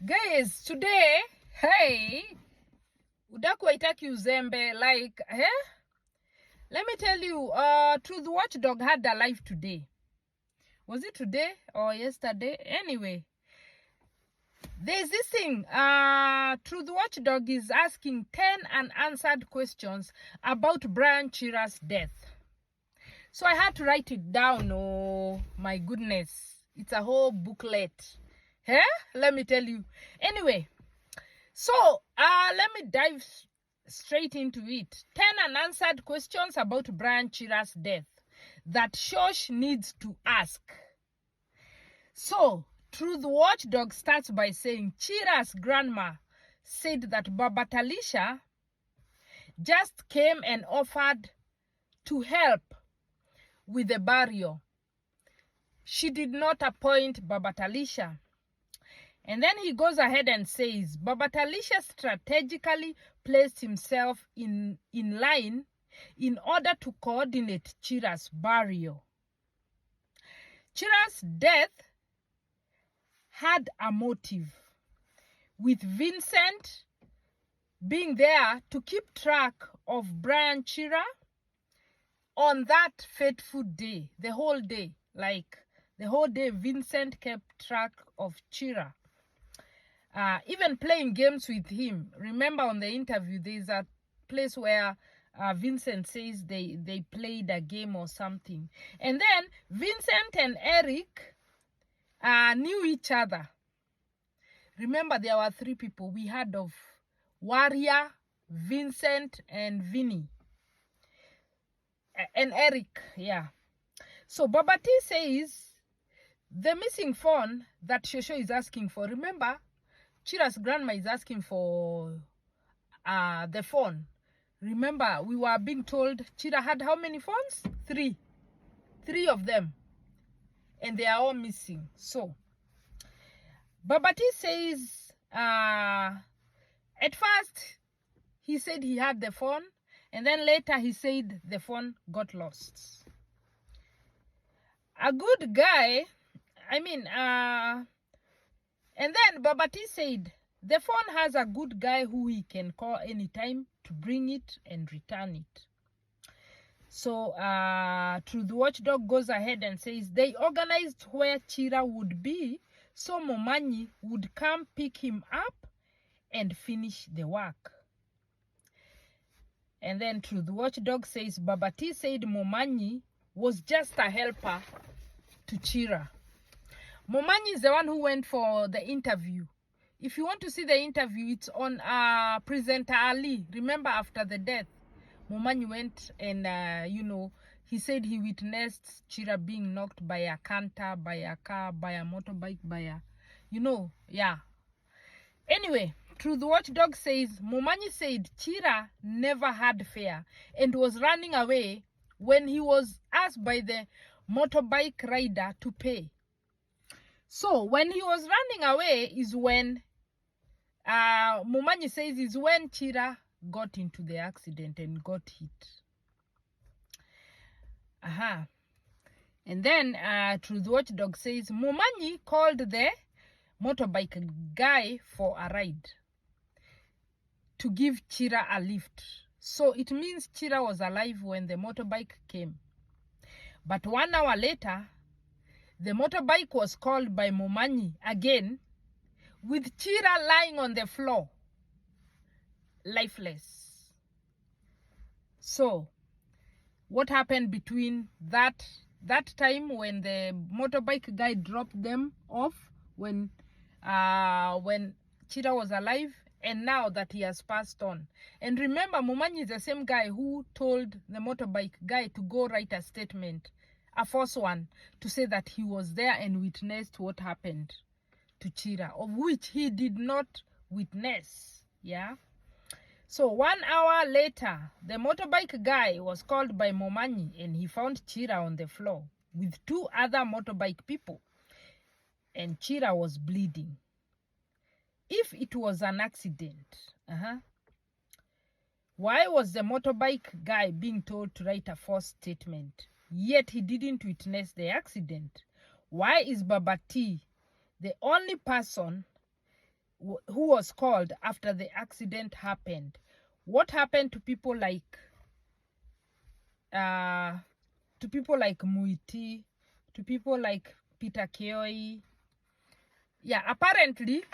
Guys, today, hey, udaku haitaki uzembe, like, let me tell you, Truth Watchdog had a live today. Was it today or yesterday? Anyway, there's this thing, Truth Watchdog is asking 10 unanswered questions about Brian Chira's death. So I had to write it down. Oh, my goodness. It's a whole booklet. Let me tell you. Anyway, so let me dive straight into it. 10 unanswered questions about Brian Chira's death that Shosh needs to ask. So, Truth Watchdog starts by saying Chira's grandma said that Baba Talisha just came and offered to help with the burial. She did not appoint Baba Talisha. And then he goes ahead and says, Baba Talisha strategically placed himself in line in order to coordinate Chira's burial. Chira's death had a motive, with Vincent being there to keep track of Brian Chira on that fateful day, the whole day. Like, the whole day, Vincent kept track of Chira. Even playing games with him. Remember on the interview, there's a place where Vincent says they played a game or something. And then Vincent and Eric knew each other. Remember, there were 3 people we heard of: Warrior, Vincent, and Vinny. And Eric, yeah. So Baba T says the missing phone that Shosho is asking for. Remember, Chira's grandma is asking for the phone. Remember, we were being told Chira had how many phones? 3. 3 of them. And they are all missing. So, Babati says, at first, he said he had the phone. And then later, he said the phone got lost. A good guy, and then Babati said, the phone has a good guy who he can call anytime to bring it and return it. So, Truth Watchdog goes ahead and says, they organized where Chira would be, so Momanyi would come pick him up and finish the work. And then Truth Watchdog says, Babati said Momanyi was just a helper to Chira. Momanyi is the one who went for the interview. If you want to see the interview, it's on Presenter Ali. Remember, after the death, Momanyi went and, he said he witnessed Chira being knocked by a canter, by a car, by a motorbike, by a, yeah. Anyway, Truth Watchdog says, Momanyi said Chira never had fare and was running away when he was asked by the motorbike rider to pay. So, when he was running away is when, Momanyi says, is when Chira got into the accident and got hit. And then, Truth Watchdog says, Momanyi called the motorbike guy for a ride to give Chira a lift. So, it means Chira was alive when the motorbike came. But 1 hour later, the motorbike was called by Momanyi again, with Chira lying on the floor, lifeless. So, what happened between that time when the motorbike guy dropped them off, when Chira was alive, and now that he has passed on? And remember, Momanyi is the same guy who told the motorbike guy to go write a statement, a false one, to say that he was there and witnessed what happened to Chira, of which he did not witness. Yeah. So 1 hour later, the motorbike guy was called by Momanyi and he found Chira on the floor with 2 other motorbike people. And Chira was bleeding. If it was an accident, why was the motorbike guy being told to write a false statement? Yet he didn't witness the accident. Why is Baba T the only person who was called after the accident happened. What happened to people like Muiti, to people like Peter Kioi. Yeah, apparently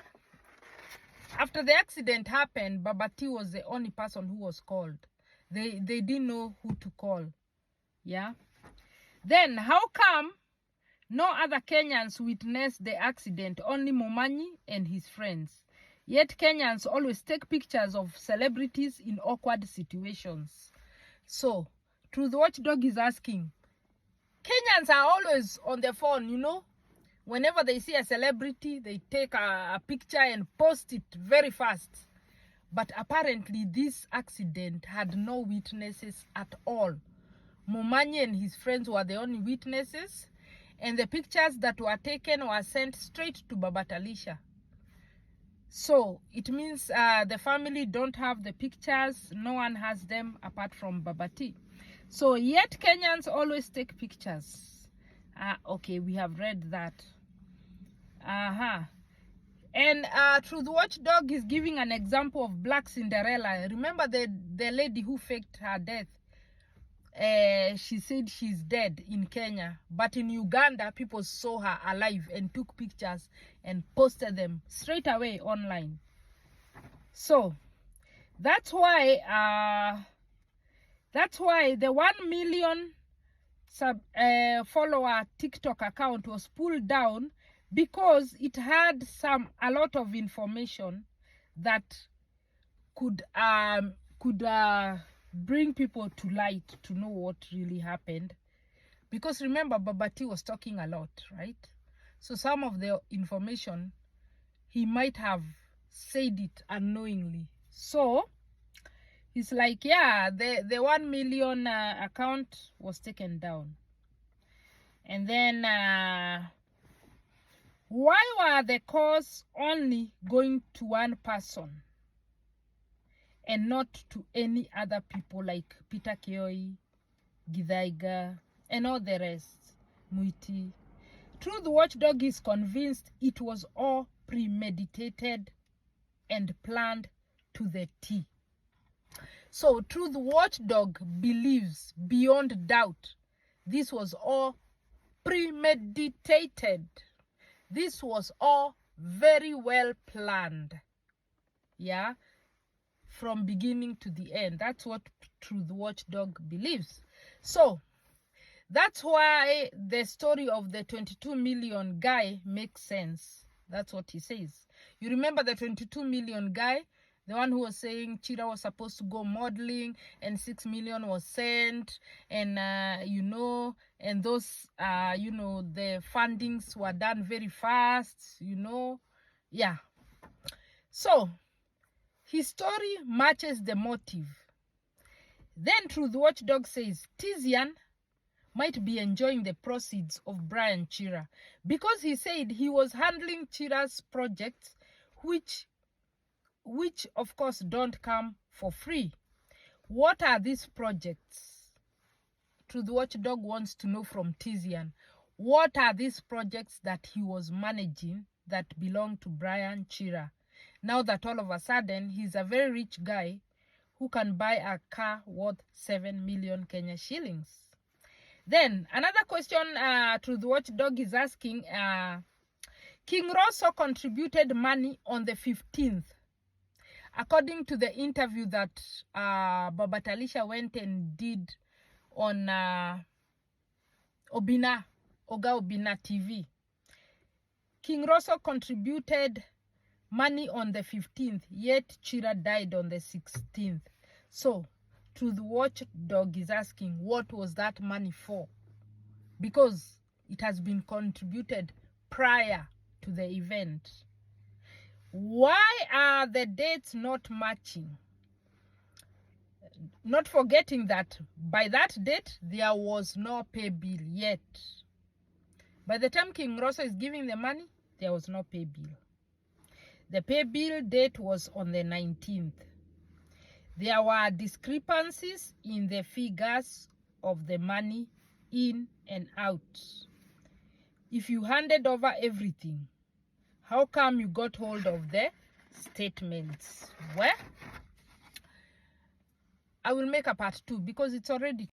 after the accident happened, Babati was the only person who was called. They didn't know who to call. Yeah. Then how come no other Kenyans witnessed the accident, only Momanyi and his friends? Yet Kenyans always take pictures of celebrities in awkward situations. So, Truth Watchdog is asking, Kenyans are always on their phone, you know. Whenever they see a celebrity, they take a picture and post it very fast. But apparently this accident had no witnesses at all. Momanyi and his friends were the only witnesses, and the pictures that were taken were sent straight to Babatalisha. So it means the family don't have the pictures. No one has them apart from Babati. So yet Kenyans always take pictures. Okay, we have read that. And Truth Watchdog is giving an example of Black Cinderella. Remember the lady who faked her death? She said she's dead in Kenya, but in Uganda people saw her alive and took pictures and posted them straight away online. So that's why the 1 million follower TikTok account was pulled down, because it had a lot of information that could bring people to light to know what really happened. Because remember, Babati was talking a lot, right? So some of the information, he might have said it unknowingly. So it's like, yeah, the 1 million account was taken down. And then why were the calls only going to one person and not to any other people like Peter Kioi, Githaiga, and all the rest, Muiti? Truth Watchdog is convinced it was all premeditated and planned to the T. So Truth Watchdog believes beyond doubt this was all premeditated. This was all very well planned. Yeah, from beginning to the end. That's what Truth Watchdog believes. So that's why the story of the 22 million guy makes sense. That's what he says. You remember the 22 million guy, the one who was saying Chira was supposed to go modeling and 6 million was sent, and you know, and those you know, the fundings were done very fast, you know. Yeah. So his story matches the motive. Then Truth Watchdog says Tizian might be enjoying the proceeds of Brian Chira, because he said he was handling Chira's projects, which of course don't come for free. What are these projects? Truth Watchdog wants to know from Tizian. What are these projects that he was managing that belong to Brian Chira? Now that all of a sudden he's a very rich guy who can buy a car worth 7 million Kenya shillings. Then another question Truth Watchdog is asking, King Rosso contributed money on the 15th. According to the interview that Babatalisha went and did on Oga Obina TV, King Rosso contributed money on the 15th, yet Chira died on the 16th. So Truth Watchdog is asking, what was that money for? Because it has been contributed prior to the event. Why are the dates not matching? Not forgetting that by that date, there was no pay bill yet. By the time King Rosso is giving the money, there was no pay bill. The pay bill date was on the 19th. There were discrepancies in the figures of the money in and out. If you handed over everything, how come you got hold of the statements. Well, I will make a part 2 because it's already